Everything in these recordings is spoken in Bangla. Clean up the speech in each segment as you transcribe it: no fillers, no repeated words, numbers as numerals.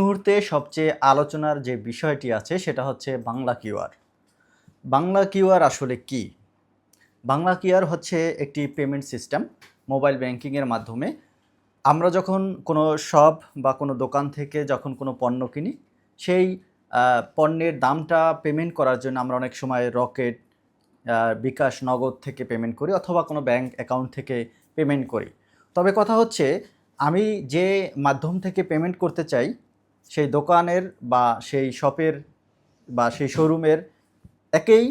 মুহূর্তে সবচেয়ে আলোচনার যে বিষয়টি আছে সেটা হচ্ছে বাংলা কিউআর। বাংলা কিউআর আসলে কি? বাংলা কিউআর হচ্ছে একটি পেমেন্ট সিস্টেম মোবাইল ব্যাংকিংয়ের মাধ্যমে আমরা যখন কোনো শপ বা কোনো দোকান থেকে যখন কোনো পণ্য কিনি, সেই পণ্যের দামটা পেমেন্ট করার জন্য আমরা অনেক সময় রকেট, বিকাশ, নগদ থেকে পেমেন্ট করি অথবা কোনো ব্যাংক অ্যাকাউন্ট থেকে পেমেন্ট করি। তবে কথা হচ্ছে আমি যে মাধ্যম থেকে পেমেন্ট করতে চাই, সেই দোকানের বা সেই শপের বা সেই শোরুমের একই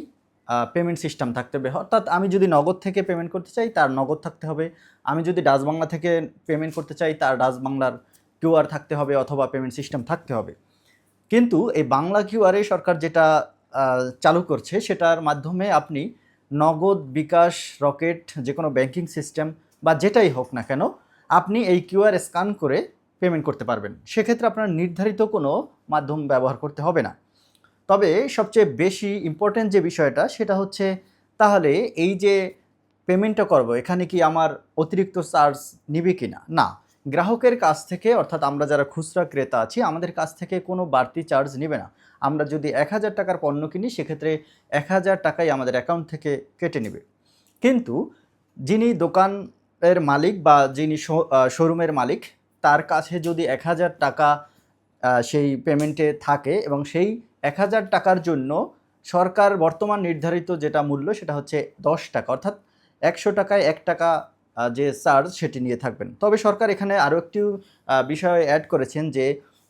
পেমেন্ট সিস্টেম থাকতে হবে। অর্থাৎ আমি যদি নগদ থেকে পেমেন্ট করতে চাই তার নগদ থাকতে হবে। আমি যদি ডাচ বাংলা থেকে পেমেন্ট করতে চাই তার ডাচ বাংলার কিউআর থাকতে হবে অথবা পেমেন্ট সিস্টেম থাকতে হবে। কিন্তু এই বাংলা কিউআরে সরকার যেটা চালু করছে সেটার মাধ্যমে আপনি নগদ, বিকাশ, রকেট যেকোনো ব্যাংকিং সিস্টেম বা যেটাই হোক না কেন আপনি এই কিউআর স্ক্যান করে পেমেন্ট করতে পারবেন। সেক্ষেত্রে আপনার নির্ধারিত কোনো মাধ্যম ব্যবহার করতে হবে না। তবে সবচেয়ে বেশি ইম্পর্ট্যান্ট যে বিষয়টা সেটা হচ্ছে তাহলে এই যে পেমেন্টটা করব এখানে কি আমার অতিরিক্ত চার্জ নিবে কি না? না, গ্রাহকের কাছ থেকে অর্থাৎ আমরা যারা খুচরা ক্রেতা আছি আমাদের কাছ থেকে কোনো বাড়তি চার্জ নেবে না। আমরা যদি ১,০০০ টাকার পণ্য কিনি সেক্ষেত্রে ১,০০০ টাকাই আমাদের অ্যাকাউন্ট থেকে কেটে নেবে। কিন্তু যিনি দোকানের মালিক বা যিনি শোরুমের মালিক তার কাছে যদি ১,০০০ টাকা সেই পেমেন্টে থাকে এবং সেই ১,০০০ টাকার জন্য সরকার বর্তমান নির্ধারিত যেটা মূল্য সেটা হচ্ছে ১০ টাকা, অর্থাৎ ১০০ টাকায় ১ টাকা যে চার্জ সেটি নিয়ে থাকবেন। তবে সরকার এখানে আরও একটি বিষয় অ্যাড করেছেন যে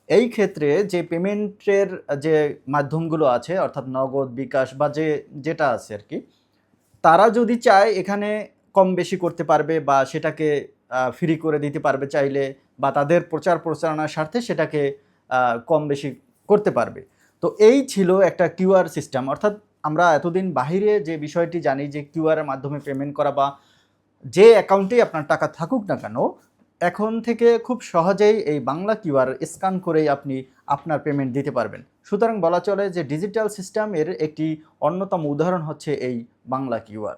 এই ক্ষেত্রে যে পেমেন্টের যে মাধ্যমগুলো আছে অর্থাৎ নগদ, বিকাশ বা যেটা আছে আর কি, তারা যদি চায় এখানে কম বেশি করতে পারবে বা সেটাকে ফ্রি করে দিতে পারবে চাইলে, বা তাদের প্রচার প্রচারণার স্বার্থে সেটাকে কম বেশি করতে পারবে। তো এই ছিল একটা কিউআর সিস্টেম। অর্থাৎ আমরা এতদিন বাহিরে যে বিষয়টি জানি যে কিউআরের মাধ্যমে পেমেন্ট করা বা যে অ্যাকাউন্টেই আপনার টাকা থাকুক না কেন, এখন থেকে খুব সহজেই এই বাংলা কিউআর স্ক্যান করেই আপনি আপনার পেমেন্ট দিতে পারবেন। সুতরাং বলা চলে যে ডিজিটাল সিস্টেমের একটি অন্যতম উদাহরণ হচ্ছে এই বাংলা কিউআর।